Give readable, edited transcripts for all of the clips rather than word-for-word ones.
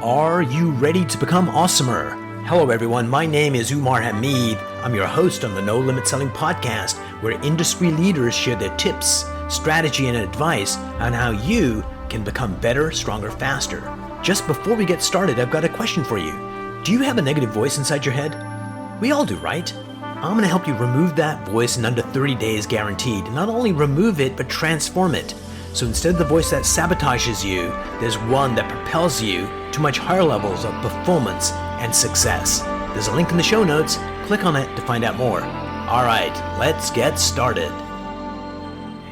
Are you ready to become awesomer? Hello, everyone. My name is Umar Hamid. I'm your host on the No Limit Selling podcast, where industry leaders share their tips, strategy, and advice on how you can become better, stronger, faster. Just before we get started, I've got a question for you. Do you have a negative voice inside your head? We all do, right? I'm going to help you remove that voice in under 30 days guaranteed. Not only remove it, but transform it. So instead of the voice that sabotages you, there's one that propels you to much higher levels of performance and success. There's a link in the show notes. Click on it to find out more. All right, let's get started.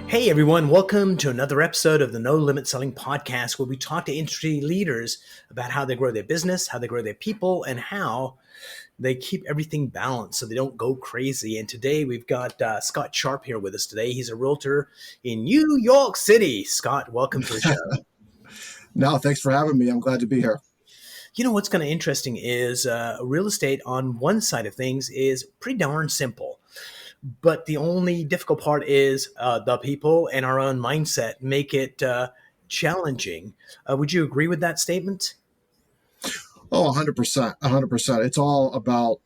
Hey everyone, welcome to another episode of the No Limit Selling podcast, where we talk to industry leaders about how they grow their business, how they grow their people, and how they keep everything balanced so they don't go crazy. And today we've got Scott Sharp here with us today. He's a realtor in New York City. Scott, welcome to the show. No, thanks for having me. I'm glad to be here. You know, what's kind of interesting is real estate on one side of things is pretty darn simple. But the only difficult part is the people and our own mindset make it challenging. Would you agree with that statement? Oh, 100%, 100%. It's all about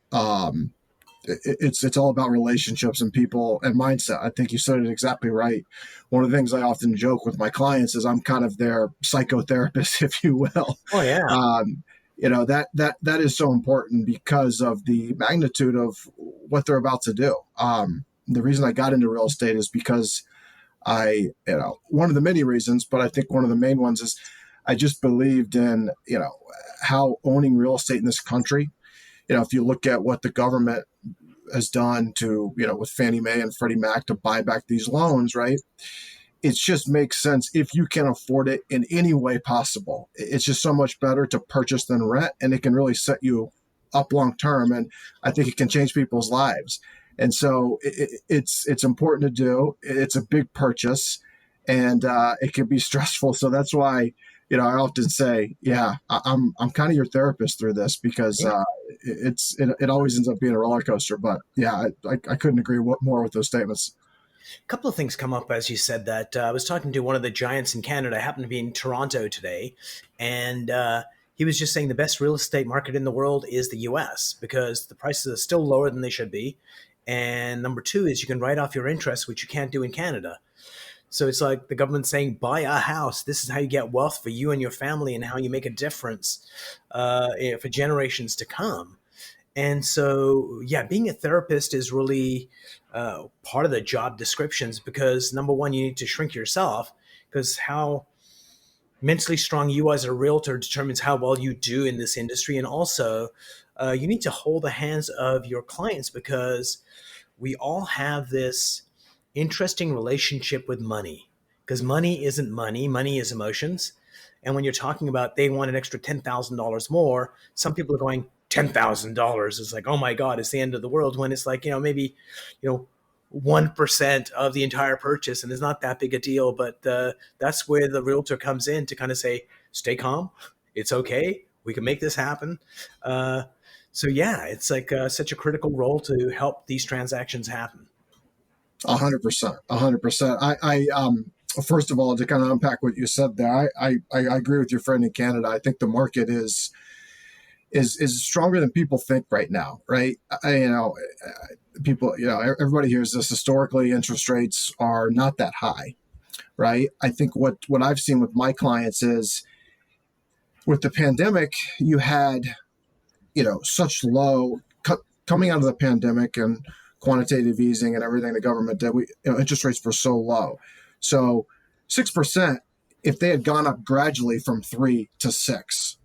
it's all about relationships and people and mindset. I think you said it exactly right. One of the things I often joke with my clients is I'm kind of their psychotherapist, if you will. Oh, yeah. That is so important because of the magnitude of what they're about to do. The reason I got into real estate is because one of the many reasons, but I think one of the main ones is I just believed in, how owning real estate in this country, if you look at what the government has done to, with Fannie Mae and Freddie Mac to buy back these loans, right? It just makes sense if you can afford it in any way possible. It's just so much better to purchase than rent, and it can really set you up long term. And I think it can change people's lives. And so it's important to do. It's a big purchase, and it can be stressful. So that's why, I often say, I'm kind of your therapist through this because it always ends up being a roller coaster. But I couldn't agree more with those statements. A couple of things come up as you said that. I was talking to one of the giants in Canada. I happened to be in Toronto today, and he was just saying the best real estate market in the world is the U.S. because the prices are still lower than they should be. And number two is you can write off your interest, which you can't do in Canada. So it's like the government saying, buy a house. This is how you get wealth for you and your family and how you make a difference for generations to come. And so, being a therapist is really part of the job descriptions because, number one, you need to shrink yourself because how mentally strong you are as a realtor determines how well you do in this industry. And also, you need to hold the hands of your clients because we all have this interesting relationship with money because money isn't money. Money is emotions. And when you're talking about they want an extra $10,000 more, some people are going, $10,000 is like, oh my God, it's the end of the world. When it's like, maybe, 1% of the entire purchase. And it's not that big a deal, but that's where the realtor comes in to kind of say, stay calm. It's okay. We can make this happen. It's like such a critical role to help these transactions happen. 100%, 100%. I first of all, to kind of unpack what you said there, I agree with your friend in Canada. I think the market is stronger than people think right now, right? People, everybody hears this. Historically, interest rates are not that high, right? I think what I've seen with my clients is with the pandemic, you had, such low coming out of the pandemic and quantitative easing and everything the government did, interest rates were so low. So 6%, if they had gone up gradually from 3 to 6,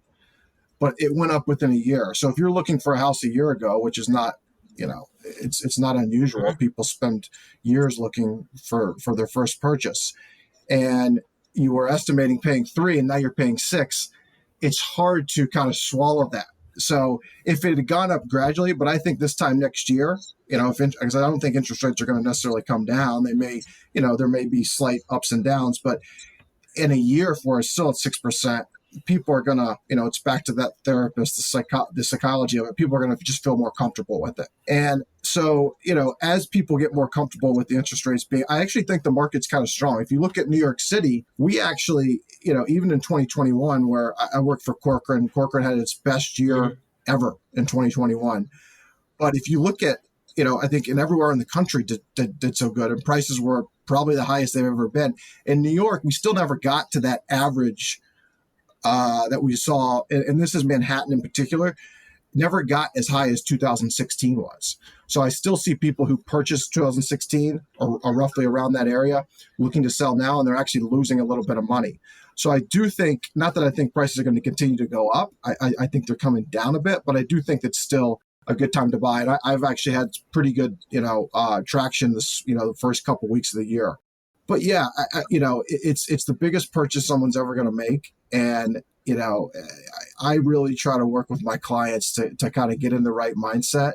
but it went up within a year. So if you're looking for a house a year ago, which is not, it's not unusual. People spend years looking for their first purchase, and you were estimating paying 3 and now you're paying 6. It's hard to kind of swallow that. So if it had gone up gradually, but I think this time next year, because I don't think interest rates are going to necessarily come down. They may, there may be slight ups and downs, but in a year, if we're still at 6%, people are going to, it's back to that therapist, the psychology of it. People are going to just feel more comfortable with it. And so, as people get more comfortable with the interest rates being, I actually think the market's kind of strong. If you look at New York City, we actually, even in 2021, where I worked for Corcoran had its best year ever in 2021. But if you look at, I think in everywhere in the country did so good, and prices were probably the highest they've ever been. In New York, we still never got to that average that we saw, and this is Manhattan in particular, never got as high as 2016 was. So I still see people who purchased 2016 are roughly around that area looking to sell now, and they're actually losing a little bit of money. So I do think, not that I think prices are going to continue to go up. I think they're coming down a bit, but I do think it's still a good time to buy. And I've actually had pretty good, traction this, the first couple weeks of the year. But yeah, it's the biggest purchase someone's ever going to make. And, I really try to work with my clients to kind of get in the right mindset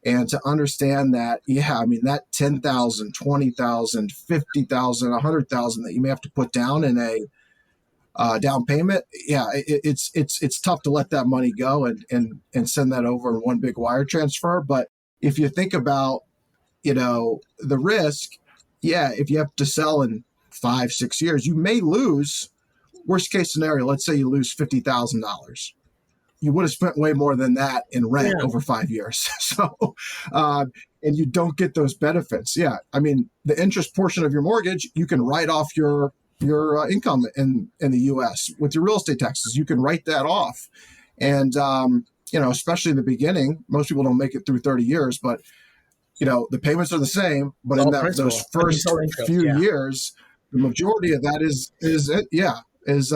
and to understand that, that 10,000, 20,000, 50,000, 100,000 that you may have to put down in a down payment. Yeah, it's tough to let that money go and send that over in one big wire transfer. But if you think about, the risk, if you have to sell in 5-6 years, you may lose. Worst case scenario, let's say you lose $50,000. You would have spent way more than that in rent over 5 years. So, and you don't get those benefits. Yeah, I mean, the interest portion of your mortgage, you can write off your income in the U.S. with your real estate taxes. You can write that off, and especially in the beginning, most people don't make it through 30 years, but the payments are the same. But in those first few years, the majority of that is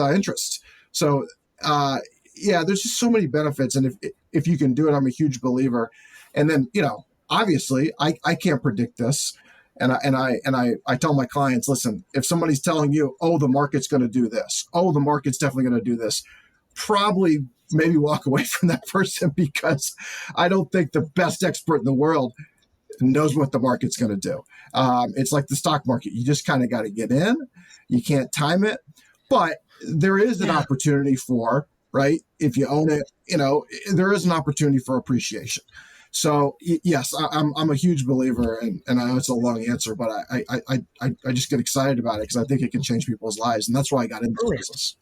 interest. So there's just so many benefits, and if you can do it, I'm a huge believer. And then obviously I can't predict this, and I tell my clients, listen, if somebody's telling you, oh, the market's going to do this, oh, the market's definitely going to do this, probably maybe walk away from that person, because I don't think the best expert in the world knows what the market's going to do. It's like the stock market. You just kind of got to get in. You can't time it. But there is an opportunity for, right, if you own it, there is an opportunity for appreciation. So, yes, I'm a huge believer, and I know it's a long answer, but I just get excited about it because I think it can change people's lives. And that's why I got into this business.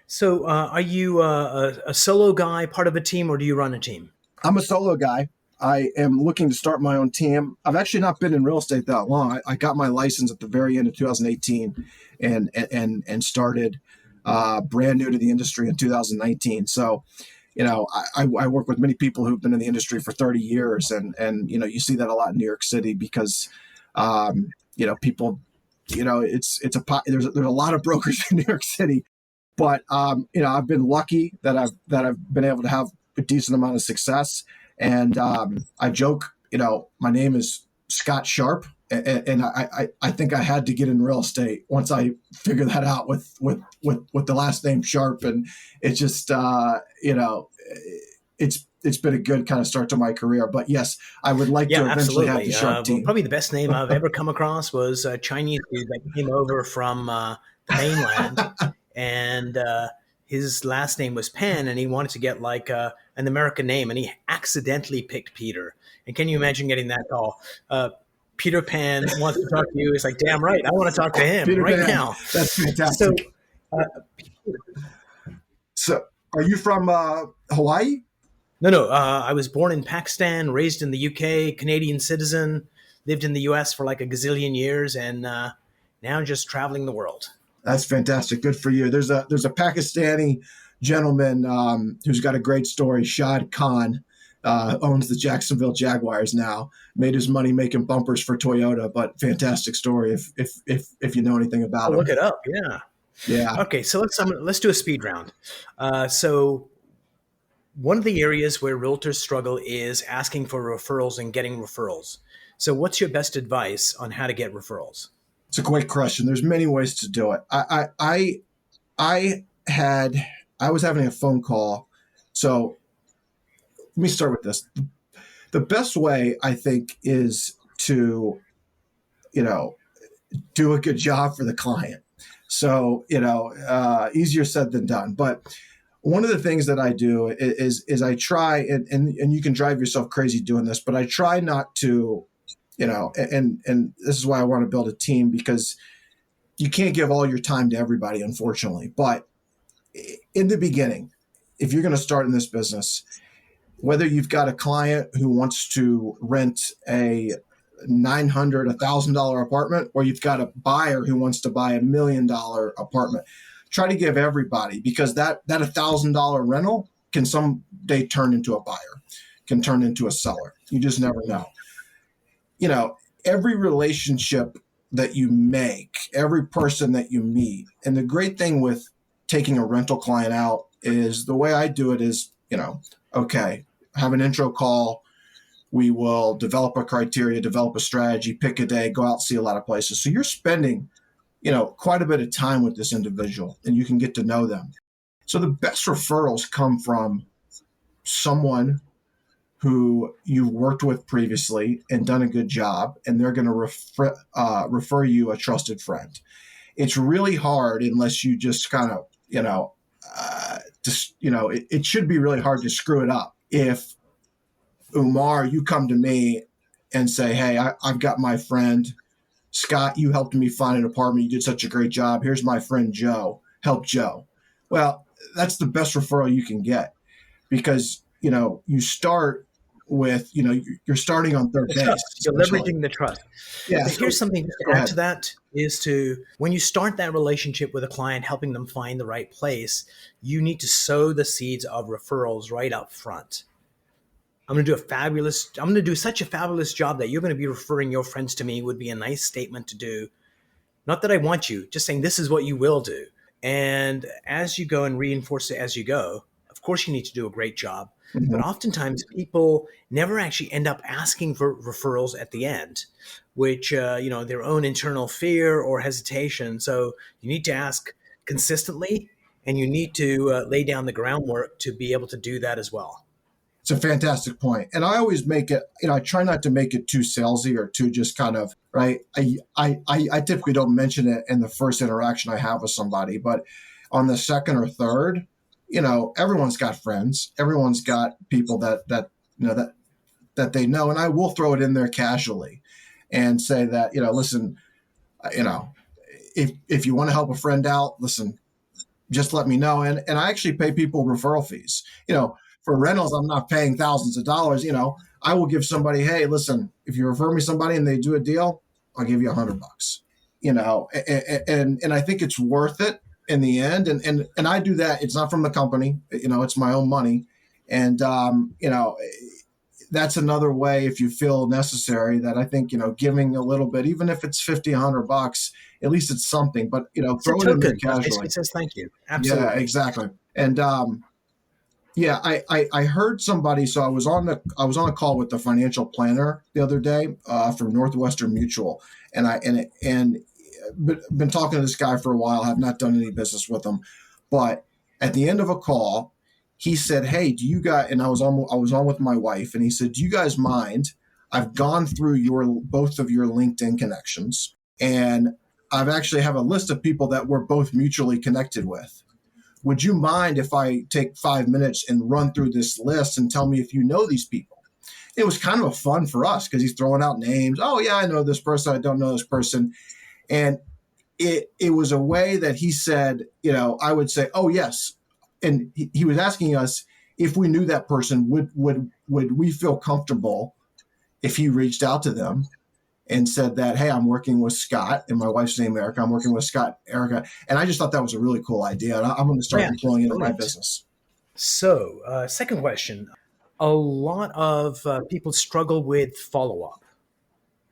So are you a solo guy, part of a team, or do you run a team? I'm a solo guy. I am looking to start my own team. I've actually not been in real estate that long. I got my license at the very end of 2018 and started brand new to the industry in 2019. So, I work with many people who've been in the industry for 30 years, and you see that a lot in New York City because, people, there's a lot of brokers in New York City, but I've been lucky that I've been able to have a decent amount of success. And I joke, my name is Scott Sharp, and I think I had to get in real estate once I figured that out with the last name Sharp, and it just it's been a good kind of start to my career. But yes, I would like to eventually have the Sharp team. Probably the best name I've ever come across was a Chinese dude that came over from the mainland, and his last name was Pan, and he wanted to get like an American name, and he accidentally picked Peter. And can you imagine getting that call? Peter Pan wants to talk to you. It's like, damn right, I want to talk to him Peter right Pan. now. That's fantastic. So are you from Hawaii? No. I was born in Pakistan, raised in the UK, Canadian citizen, lived in the US for like a gazillion years, and now just traveling the world. That's fantastic. Good for you. There's a Pakistani gentleman who's got a great story. Shad Khan owns the Jacksonville Jaguars now. Made his money making bumpers for Toyota, but fantastic story if you know anything about him. Look it up. Yeah. Okay, so let's do a speed round. So one of the areas where realtors struggle is asking for referrals and getting referrals. So what's your best advice on how to get referrals? It's a great question. There's many ways to do it. I was having a phone call. So let me start with this. The best way, I think, is to, do a good job for the client. So, easier said than done. But one of the things that I do is I try, and you can drive yourself crazy doing this, but I try not to, and this is why I want to build a team, because you can't give all your time to everybody, unfortunately. But in the beginning, if you're going to start in this business, whether you've got a client who wants to rent a $900, $1,000 apartment, or you've got a buyer who wants to buy $1 million apartment, try to give everybody, because that $1,000 rental can someday turn into a buyer, can turn into a seller. You just never know. Every relationship that you make, every person that you meet, and the great thing with taking a rental client out is the way I do it is, okay, have an intro call. We will develop a criteria, develop a strategy, pick a day, go out, see a lot of places. So you're spending, quite a bit of time with this individual, and you can get to know them. So the best referrals come from someone who you've worked with previously and done a good job, and they're going to refer you a trusted friend. It's really hard unless you just kind of, it should be really hard to screw it up. If Umar, you come to me and say, hey, I've got my friend Scott, you helped me find an apartment. You did such a great job. Here's my friend Joe. Help Joe. Well, that's the best referral you can get, because, you start with, you're starting on third The base, trust. You're essentially. leveraging the trust. Yeah. But So here's something go to add ahead. to that is to when you start that relationship with a client, helping them find the right place, you need to sow the seeds of referrals right up front. I'm going to do such a fabulous job that you're going to be referring your friends to me would be a nice statement to do. Not that I want you, just saying this is what you will do. And as you go and reinforce it as you go, of course you need to do a great job. But Mhm. oftentimes people never actually end up asking for referrals at the end, which, their own internal fear or hesitation. So you need to ask consistently, and you need to lay down the groundwork to be able to do that as well. It's a fantastic point. And I always make it, I try not to make it too salesy or too just kind of, right. I typically don't mention it in the first interaction I have with somebody, but on the second or third, everyone's got friends. Everyone's got people that they know. And I will throw it in there casually and say that, listen, you know, if you want to help a friend out, listen, just let me know. And I actually pay people referral fees. For rentals, I'm not paying thousands of dollars. I will give somebody, hey, listen, if you refer me somebody and they do a deal, I'll give you $100. And I think it's worth it in the end. And I do that. It's not from the company. It's my own money. And that's another way, if you feel necessary, that I think, giving a little bit, even if it's 50, $100, at least it's something, but, It's a throw it in there token. It casually. basically says thank you. Yeah, Absolutely. exactly. And, yeah, I heard somebody. So I was on a call with the financial planner the other day from Northwestern Mutual, and been talking to this guy for a while. Have not done any business with him, but at the end of a call, he said, "Hey, do you guys?" And I was on with my wife, and he said, "Do you guys mind? I've gone through your both of your LinkedIn connections, and I've actually have a list of people that we're both mutually connected with. Would you mind if I take 5 minutes and run through this list and tell me if you know these people?" It was kind of a fun for us because he's throwing out names. Oh yeah, I know this person. I don't know this person. And it was a way that he said, I would say, oh yes. And he was asking us if we knew that person, would we feel comfortable if he reached out to them and said that, hey, I'm working with Scott, and my wife's name Erica. I'm working with Scott, Erica. And I just thought that was a really cool idea. And I'm going to Oh, start yeah, employing it in my brilliant. business. So, second question. A lot of people struggle with follow up,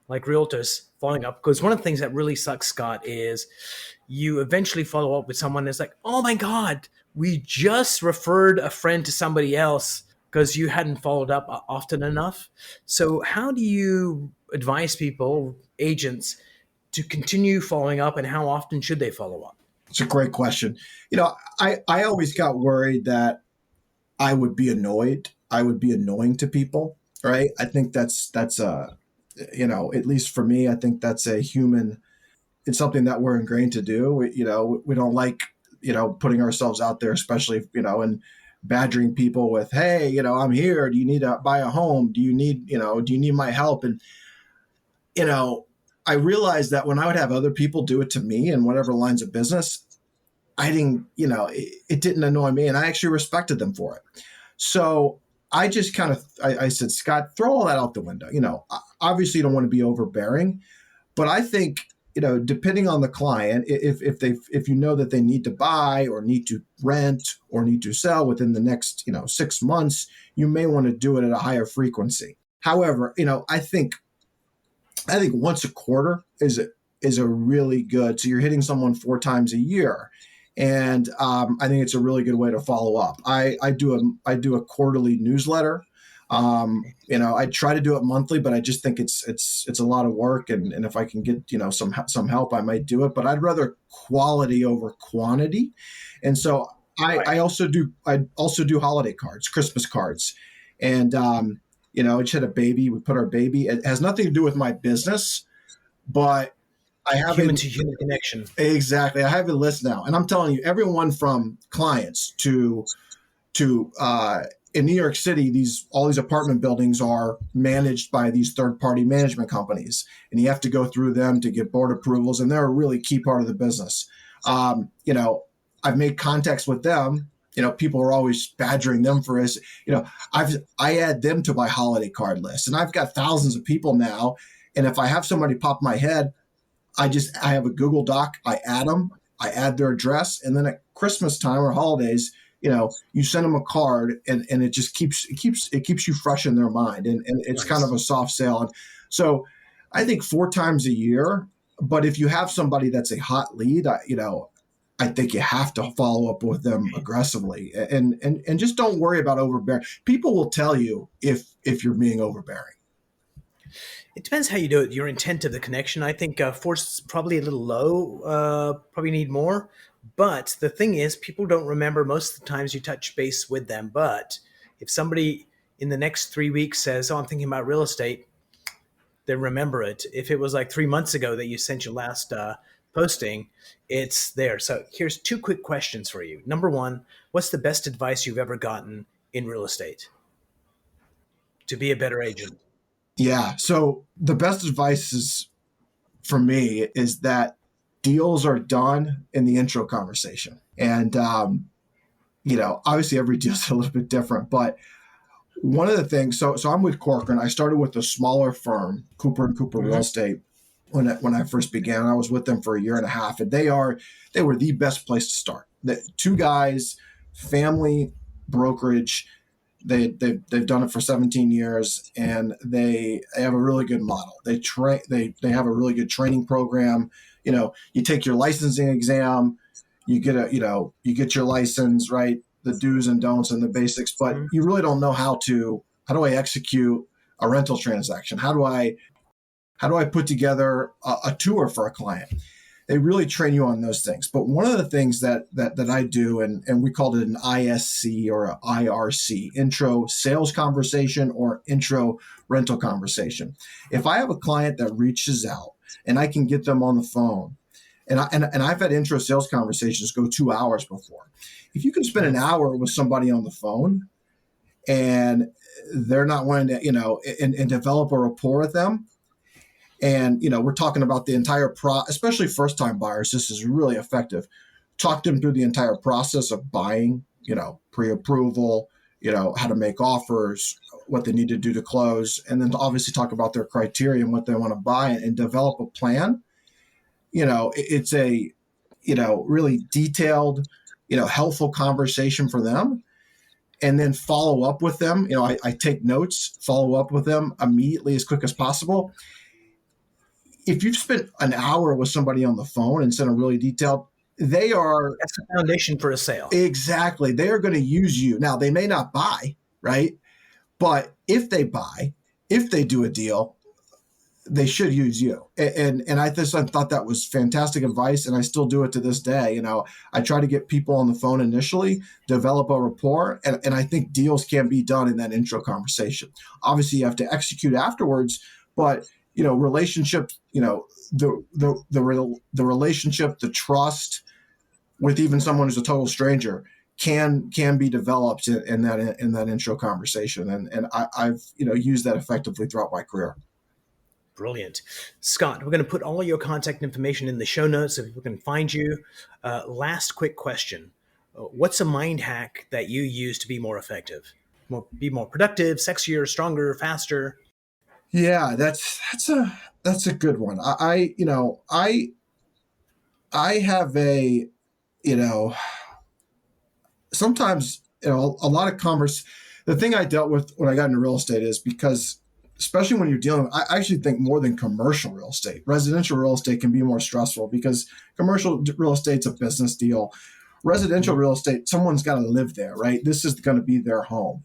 like realtors following up. Because one of the things that really sucks, Scott, is you eventually follow up with someone that's like, oh my God, we just referred a friend to somebody else because you hadn't followed up often enough. So, how do you advise people, agents, to continue following up, and how often should they follow up? It's a great question. I always got worried that I would be annoyed. I would be annoying to people, right? I think that's at least for me, I think that's a human it's something that we're ingrained to do. We don't like, putting ourselves out there, especially, and badgering people with, hey, I'm here. Do you need to buy a home? Do you need my help? And, you know, I realized that when I would have other people do it to me in whatever lines of business, I didn't, it didn't annoy me, and I actually respected them for it. So I just I said, Scott, throw all that out the window. Obviously you don't want to be overbearing, but I think, depending on the client, if you know that they need to buy or need to rent or need to sell within the next, 6 months, you may want to do it at a higher frequency. However, I think once a quarter is a really good. So you're hitting someone 4 times a year, and I think it's a really good way to follow up. I do a quarterly newsletter. I try to do it monthly, but I just think it's a lot of work, and if I can get some help, I might do it. But I'd rather quality over quantity, and so Right. I also do holiday cards, Christmas cards, and I just had a baby. We put our baby. It has nothing to do with my business, but I have Human a to human connection. exactly. I have a list now, and I'm telling you, everyone from clients to in New York City, all these apartment buildings are managed by these third-party management companies, and you have to go through them to get board approvals, and they're a really key part of the business. Um, you know, I've made contacts with them. People are always badgering them for this. I add them to my holiday card list, and I've got thousands of people now. And if I have somebody pop my head, I have a Google Doc. I add them. I add their address, and then at Christmas time or holidays, you send them a card, and it just keeps you fresh in their mind, and it's kind of Nice. a soft sale. And so, I think 4 times a year. But if you have somebody that's a hot lead, I think you have to follow up with them aggressively, and just don't worry about overbearing. People will tell you if you're being overbearing. It depends how you do it. Your intent of the connection. I think force is probably a little low. Probably need more. But the thing is, people don't remember most of the times you touch base with them. But if somebody in the next 3 weeks says, "Oh, I'm thinking about real estate," then remember it. If it was like 3 months ago that you sent your last posting, it's there. So here's two quick questions for you. Number one, what's the best advice you've ever gotten in real estate to be a better agent? Yeah. So the best advice is for me is that deals are done in the intro conversation, and obviously every deal is a little bit different, but one of the things. So I'm with Corcoran. I started with a smaller firm, Cooper and Cooper Real Mm-hmm. Estate, when I first began. I was with them for a year and a half, and they were the best place to start. The two guys, family brokerage. They've done it for 17 years, and they have a really good model. They have a really good training program. You take your licensing exam, you get your license, right, the do's and don'ts and the basics, but you really don't know how do I execute a rental transaction? How do I put together a tour for a client? They really train you on those things. But one of the things that I do, and we called it an ISC or an IRC, intro sales conversation or intro rental conversation. If I have a client that reaches out and I can get them on the phone, and I've had intro sales conversations go 2 hours before. If you can spend an hour with somebody on the phone and they're not wanting to, and develop a rapport with them, and we're talking about the entire especially first time buyers, this is really effective. Talk them through the entire process of buying, pre-approval, how to make offers, what they need to do to close, and then to obviously talk about their criteria and what they want to buy, and develop a plan. It's a really detailed, helpful conversation for them, and then follow up with them. I take notes, follow up with them immediately as quick as possible. If you've spent an hour with somebody on the phone and sent a really detailed, they are That's the foundation for a sale. exactly, they are going to use you. Now, they may not buy, right? But if they buy, if they do a deal, they should use you. And I just thought that was fantastic advice, and I still do it to this day. I try to get people on the phone initially, develop a rapport, and I think deals can be done in that intro conversation. Obviously, you have to execute afterwards, but relationship, the relationship, the trust with even someone who's a total stranger can be developed in that intro conversation, and I've used that effectively throughout my career. Brilliant. Scott, we're going to put all your contact information in the show notes so people can find you. Last quick question. What's a mind hack that you use to be more effective? Be more productive, sexier, stronger, faster? Yeah, that's a good one. I have a you know sometimes a lot of converse. The thing I dealt with when I got into real estate is because, especially when you're dealing, I actually think more than commercial real estate, residential real estate can be more stressful because commercial real estate's a business deal. Residential real estate, someone's got to live there, right? This is going to be their home,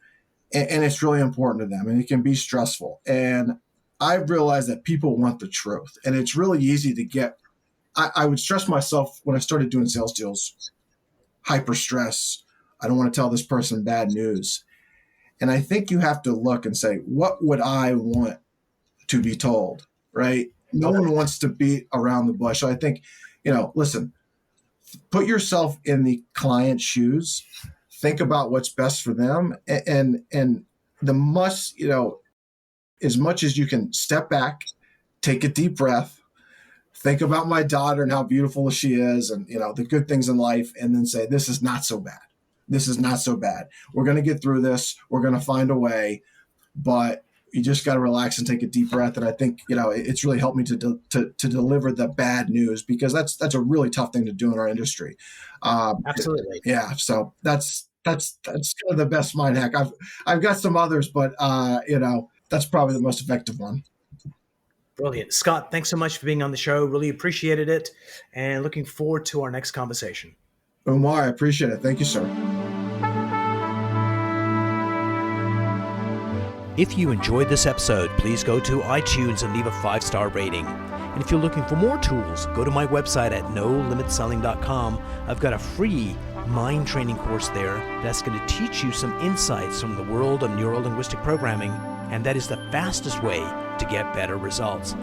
and it's really important to them, and it can be stressful. And I've realized that people want the truth, and it's really easy to get. I would stress myself when I started doing sales deals, hyper stress. I don't want to tell this person bad news. And I think you have to look and say, what would I want to be told, right? No one wants to beat around the bush. So I think, listen, put yourself in the client's shoes, think about what's best for them, and the must, as much as you can step back, take a deep breath, think about my daughter and how beautiful she is and, the good things in life, and then say, this is not so bad. This is not so bad. We're going to get through this. We're going to find a way, but you just got to relax and take a deep breath. And I think, it's really helped me to deliver the bad news, because that's a really tough thing to do in our industry. Absolutely. Yeah. So that's kind of the best mind hack. I've got some others, but that's probably the most effective one. Brilliant. Scott, thanks so much for being on the show. Really appreciated it, and looking forward to our next conversation. Umar, I appreciate it. Thank you, sir. If you enjoyed this episode, please go to iTunes and leave a 5-star rating. And if you're looking for more tools, go to my website at nolimitselling.com. I've got a free mind training course there that's going to teach you some insights from the world of neuro-linguistic programming, and that is the fastest way to get better results.